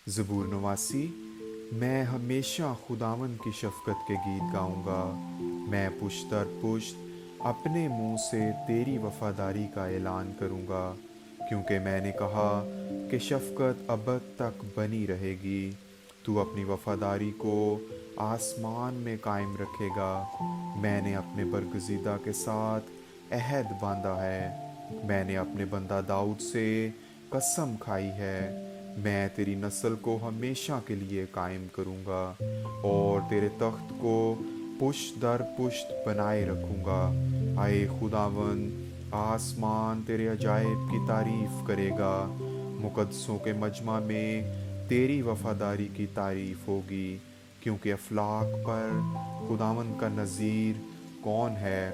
ज़बूर नवासी। मैं हमेशा खुदावन की शफ़क़त के गीत गाऊंगा। मैं पुश्त दर पुश्त अपने मुंह से तेरी वफ़ादारी का ऐलान करूंगा, क्योंकि मैंने कहा कि शफ़क़त अबद तक बनी रहेगी। तू अपनी वफ़ादारी को आसमान में कायम रखेगा। मैंने अपने बरगज़ीदा के साथ अहद बांधा है। मैंने अपने बंदा दाऊद से कसम खाई है। मैं तेरी नस्ल को हमेशा के लिए कायम करूँगा और तेरे तख्त को पुश्त दर पुश्त बनाए रखूँगा। आए खुदावन, आसमान तेरे अजायब की तारीफ़ करेगा। मुक़द्दसों के मजमा में तेरी वफ़ादारी की तारीफ़ होगी, क्योंकि अफलाक पर खुदावन का नज़ीर कौन है?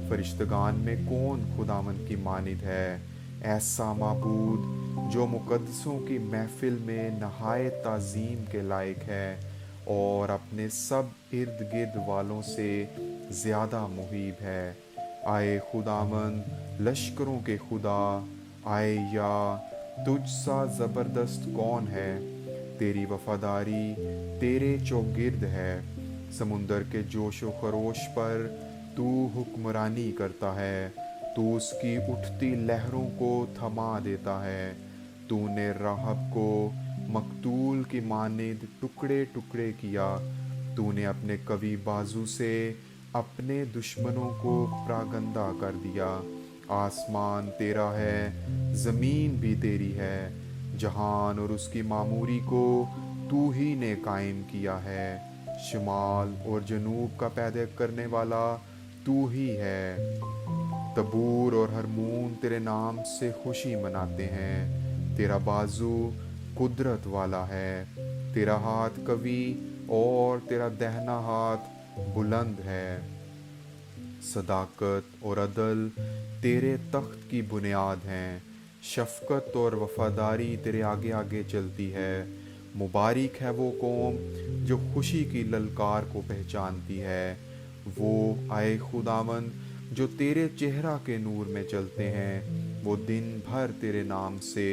फरिश्तगान में कौन खुदावन की मानिद है? ऐसा माबूद जो मुक़द्दसों की महफ़िल में नहायत ताज़ीम के लायक है और अपने सब इर्द गिर्द वालों से ज़्यादा मुहीब है। आए खुदावंद लश्करों के खुदा, आए या तुझ सा ज़बरदस्त कौन है? तेरी वफ़ादारी तेरे चौगिर्द है। समुंदर के जोश व खरोश पर तू हुक्मरानी करता है। तू उसकी उठती लहरों को थमा देता है। तूने राहब को मकतूल की मानिद टुकड़े टुकड़े किया। तूने अपने कवी बाजू से अपने दुश्मनों को प्रागंदा कर दिया। आसमान तेरा है, ज़मीन भी तेरी है। जहान और उसकी मामूरी को तू ही ने कायम किया है। शुमाल और जनूब का पैदा करने वाला तू ही है। तबूर और हरमून तेरे नाम से खुशी मनाते हैं। तेरा बाजू कुदरत वाला है। तेरा हाथ कवी और तेरा दहना हाथ बुलंद है। सदाकत और अदल तेरे तख्त की बुनियाद हैं। शफ़क़त और वफ़ादारी तेरे आगे आगे चलती है। मुबारक है वो कौम जो खुशी की ललकार को पहचानती है। वो आए खुदावन जो तेरे चेहरा के नूर में चलते हैं। वो दिन भर तेरे नाम से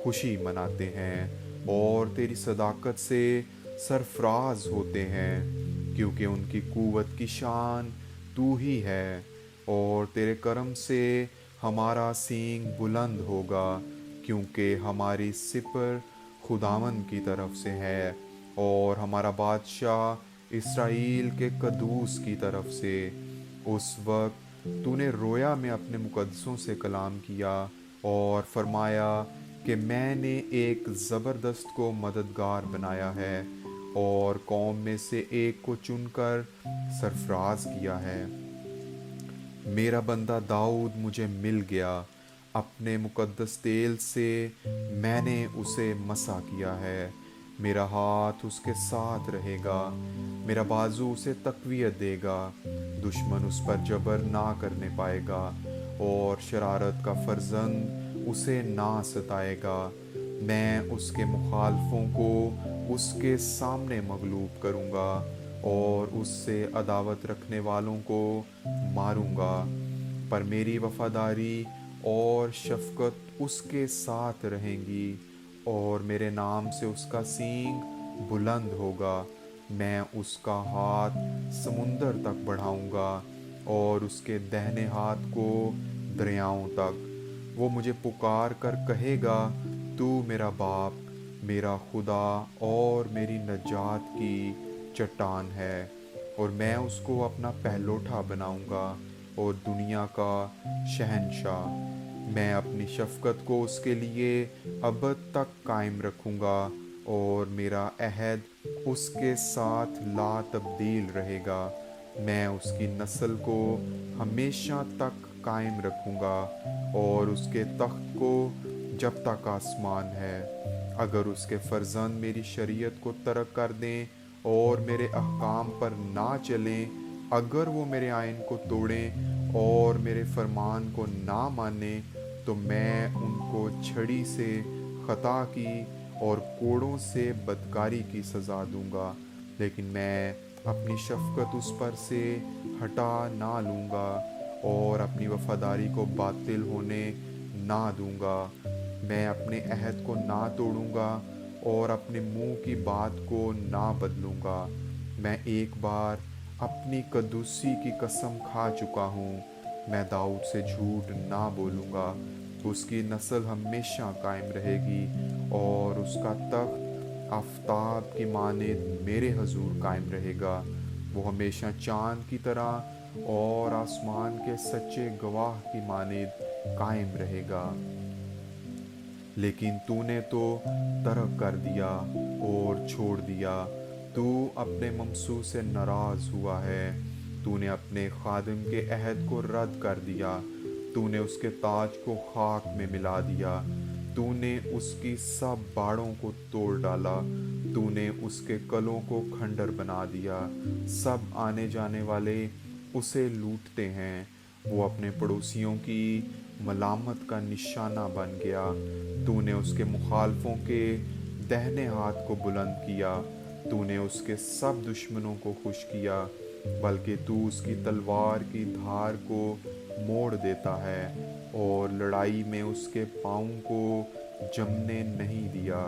खुशी मनाते हैं और तेरी सदाकत से सरफराज होते हैं, क्योंकि उनकी क़ुव्वत की शान तू ही है। और तेरे करम से हमारा सींग बुलंद होगा, क्योंकि हमारी सिपर खुदावन की तरफ से है और हमारा बादशाह इसराइल के कदूस की तरफ से। उस वक्त तूने रोया में अपने मुक़द्दसों से कलाम किया और फरमाया कि मैंने एक ज़बरदस्त को मददगार बनाया है और कौम में से एक को चुनकर सरफराज किया है। मेरा बंदा दाऊद मुझे मिल गया। अपने मुक़द्दस तेल से मैंने उसे मसा किया है। मेरा हाथ उसके साथ रहेगा। मेरा बाजू उसे तक़वियत देगा। दुश्मन उस पर जबर ना करने पाएगा और शरारत का फर्जंद उसे ना सताएगा। मैं उसके मुखालफों को उसके सामने मगलूब करूँगा और उससे अदावत रखने वालों को मारूँगा। पर मेरी वफ़ादारी और शफ़क़त उसके साथ रहेंगी और मेरे नाम से उसका सींग बुलंद होगा। मैं उसका हाथ समुंदर तक बढ़ाऊँगा और उसके दाहिने हाथ को दरियाओं तक। वो मुझे पुकार कर कहेगा, तू मेरा बाप, मेरा खुदा और मेरी नजात की चट्टान है। और मैं उसको अपना पहलोठा बनाऊंगा और दुनिया का शहंशाह। मैं अपनी शफ़क़त को उसके लिए अबद तक कायम रखूँगा और मेरा अहद उसके साथ ला तब्दील रहेगा। मैं उसकी नस्ल को हमेशा तक कायम रखूँगा और उसके तख्त को जब तक आसमान है। अगर उसके फ़र्जंद मेरी शरीयत को तर्क कर दें और मेरे अहकाम पर ना चलें, अगर वो मेरे आइन को तोड़ें और मेरे फरमान को ना मानें, तो मैं उनको छड़ी से ख़ता की और कोड़ों से बदकारी की सज़ा दूंगा। लेकिन मैं अपनी शफ़क़त उस पर से हटा ना लूँगा और अपनी वफ़ादारी को बातिल होने ना दूँगा। मैं अपने अहद को ना तोड़ूँगा اور اپنے منہ کی بات کو نہ بدلوں گا۔ میں ایک بار اپنی قدوسی کی قسم کھا چکا ہوں، میں داؤد سے جھوٹ نہ بولوں گا۔ اس کی نسل ہمیشہ قائم رہے گی اور اس کا تخت آفتاب کی مانند میرے حضور قائم رہے گا۔ وہ ہمیشہ چاند کی طرح اور آسمان کے سچے گواہ کی مانند قائم رہے گا۔ لیکن تو نے تو ترک کر دیا اور چھوڑ دیا، تو اپنے ممسوح سے ناراض ہوا ہے۔ تو نے اپنے خادم کے عہد کو رد کر دیا، تو نے اس کے تاج کو خاک میں ملا دیا، تو نے اس کی سب باڑوں کو توڑ ڈالا، تو نے اس کے قلعوں کو کھنڈر بنا دیا۔ سب آنے جانے والے اسے لوٹتے ہیں، وہ اپنے پڑوسیوں کی ملامت کا نشانہ بن گیا۔ تو نے اس کے مخالفوں کے دہنے ہاتھ کو بلند کیا، تو نے اس کے سب دشمنوں کو خوش کیا، بلکہ تو اس کی تلوار کی دھار کو موڑ دیتا ہے اور لڑائی میں اس کے پاؤں کو جمنے نہیں دیا۔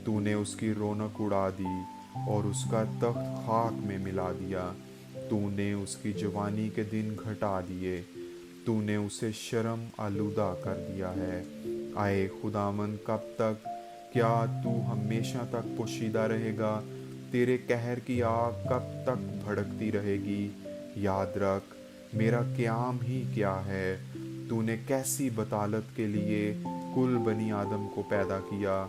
تو نے اس کی رونق اڑا دی اور اس کا تخت خاک میں ملا دیا۔ تو نے اس کی جوانی کے دن گھٹا دیے، تو نے اسے شرم آلودہ کر دیا ہے۔ آئے خداوند، کب تک؟ کیا تو ہمیشہ تک پوشیدہ رہے گا؟ تیرے قہر کی آگ کب تک بھڑکتی رہے گی؟ یاد رکھ میرا قیام ہی کیا ہے۔ تو نے کیسی بطالت کے لیے کل بنی آدم کو پیدا کیا؟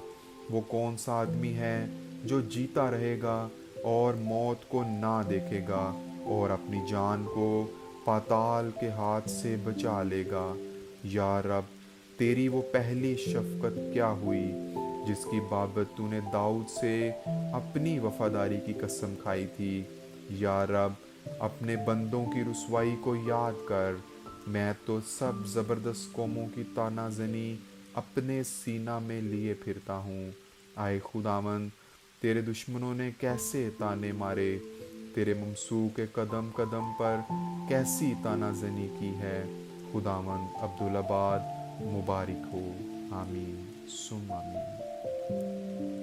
وہ کون سا آدمی ہے جو جیتا رہے گا اور موت کو نہ دیکھے گا اور اپنی جان کو پاتال کے ہاتھ سے بچا لے گا؟ یا رب، تیری وہ پہلی شفقت کیا ہوئی جس کی بابت تو نے داؤد سے اپنی وفاداری کی قسم کھائی تھی؟ یا رب، اپنے بندوں کی رسوائی کو یاد کر۔ میں تو سب زبردست قوموں کی طعنہ زنی اپنے سینہ میں لیے پھرتا ہوں۔ آئے خداوند، تیرے دشمنوں نے کیسے طعنے مارے، تیرے ممسوح کے قدم قدم پر کیسی طعنہ زنی کی ہے۔ خداوند عبدالآباد مبارک ہو۔ آمین ثم آمین۔